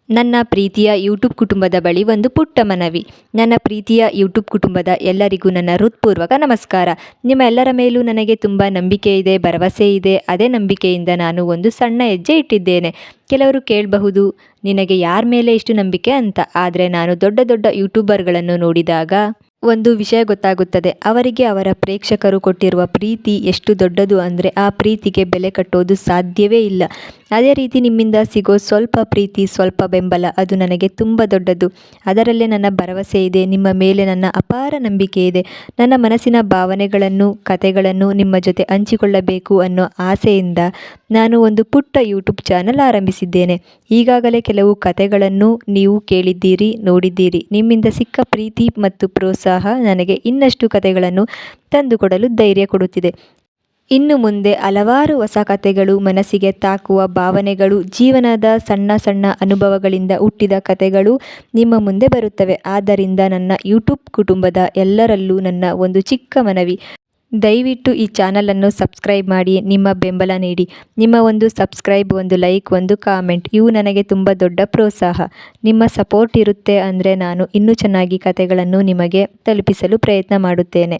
ನನ್ನ ಪ್ರೀತಿಯ ಯೂಟ್ಯೂಬ್ ಕುಟುಂಬದ ಬಳಿ ಒಂದು ಪುಟ್ಟ ಮನವಿ. ನನ್ನ ಪ್ರೀತಿಯ ಯೂಟ್ಯೂಬ್ ಕುಟುಂಬದ ಎಲ್ಲರಿಗೂ ನನ್ನ ಹೃತ್ಪೂರ್ವಕ ನಮಸ್ಕಾರ. ನಿಮ್ಮ ಎಲ್ಲರ ಮೇಲೂ ನನಗೆ ತುಂಬ ನಂಬಿಕೆ ಇದೆ, ಭರವಸೆ ಇದೆ. ಅದೇ ನಂಬಿಕೆಯಿಂದ ನಾನು ಒಂದು ಸಣ್ಣ ಹೆಜ್ಜೆ ಇಟ್ಟಿದ್ದೇನೆ. ಕೆಲವರು ಕೇಳಬಹುದು, ನಿನಗೆ ಯಾರ ಮೇಲೆ ಇಷ್ಟು ನಂಬಿಕೆ ಅಂತ. ಆದರೆ ನಾನು ದೊಡ್ಡ ದೊಡ್ಡ ಯೂಟ್ಯೂಬರ್ಗಳನ್ನು ನೋಡಿದಾಗ ಒಂದು ವಿಷಯ ಗೊತ್ತಾಗುತ್ತದೆ. ಅವರಿಗೆ ಅವರ ಪ್ರೇಕ್ಷಕರು ಕೊಟ್ಟಿರುವ ಪ್ರೀತಿ ಎಷ್ಟು ದೊಡ್ಡದು ಅಂದರೆ ಆ ಪ್ರೀತಿಗೆ ಬೆಲೆ ಕಟ್ಟೋದು ಸಾಧ್ಯವೇ ಇಲ್ಲ. ಅದೇ ರೀತಿ ನಿಮ್ಮಿಂದ ಸಿಗೋ ಸ್ವಲ್ಪ ಪ್ರೀತಿ, ಸ್ವಲ್ಪ ಬೆಂಬಲ, ಅದು ನನಗೆ ತುಂಬ ದೊಡ್ಡದು. ಅದರಲ್ಲೇ ನನ್ನ ಭರವಸೆ ಇದೆ. ನಿಮ್ಮ ಮೇಲೆ ನನ್ನ ಅಪಾರ ನಂಬಿಕೆ ಇದೆ. ನನ್ನ ಮನಸ್ಸಿನ ಭಾವನೆಗಳನ್ನು, ಕತೆಗಳನ್ನು ನಿಮ್ಮ ಜೊತೆ ಹಂಚಿಕೊಳ್ಳಬೇಕು ಅನ್ನೋ ಆಸೆಯಿಂದ ನಾನು ಒಂದು ಪುಟ್ಟ ಯೂಟ್ಯೂಬ್ ಚಾನಲ್ ಆರಂಭಿಸಿದ್ದೇನೆ. ಈಗಾಗಲೇ ಕೆಲವು ಕತೆಗಳನ್ನು ನೀವು ಕೇಳಿದ್ದೀರಿ, ನೋಡಿದ್ದೀರಿ. ನಿಮ್ಮಿಂದ ಸಿಕ್ಕ ಪ್ರೀತಿ ಮತ್ತು ಪ್ರೋತ್ಸಾಹ ನನಗೆ ಇನ್ನಷ್ಟು ಕತೆಗಳನ್ನು ತಂದುಕೊಡಲು ಧೈರ್ಯ ಕೊಡುತ್ತಿದೆ. ಇನ್ನು ಮುಂದೆ ಹಲವಾರು ಹೊಸ ಕತೆಗಳು, ಮನಸ್ಸಿಗೆ ತಾಕುವ ಭಾವನೆಗಳು, ಜೀವನದ ಸಣ್ಣ ಸಣ್ಣ ಅನುಭವಗಳಿಂದ ಹುಟ್ಟಿದ ಕತೆಗಳು ನಿಮ್ಮ ಮುಂದೆ ಬರುತ್ತವೆ. ಆದ್ದರಿಂದ ನನ್ನ ಯೂಟ್ಯೂಬ್ ಕುಟುಂಬದ ಎಲ್ಲರಲ್ಲೂ ನನ್ನ ಒಂದು ಚಿಕ್ಕ ಮನವಿ, ದಯವಿಟ್ಟು ಈ ಚಾನಲನ್ನು ಸಬ್ಸ್ಕ್ರೈಬ್ ಮಾಡಿ, ನಿಮ್ಮ ಬೆಂಬಲ ನೀಡಿ. ನಿಮ್ಮ ಒಂದು ಸಬ್ಸ್ಕ್ರೈಬ್, ಒಂದು ಲೈಕ್, ಒಂದು ಕಾಮೆಂಟ್, ಇವು ನನಗೆ ತುಂಬ ದೊಡ್ಡ ಪ್ರೋತ್ಸಾಹ. ನಿಮ್ಮ ಸಪೋರ್ಟ್ ಇರುತ್ತೆ ಅಂದರೆ ನಾನು ಇನ್ನೂ ಚೆನ್ನಾಗಿ ಕತೆಗಳನ್ನು ನಿಮಗೆ ತಲುಪಿಸಲು ಪ್ರಯತ್ನ ಮಾಡುತ್ತೇನೆ.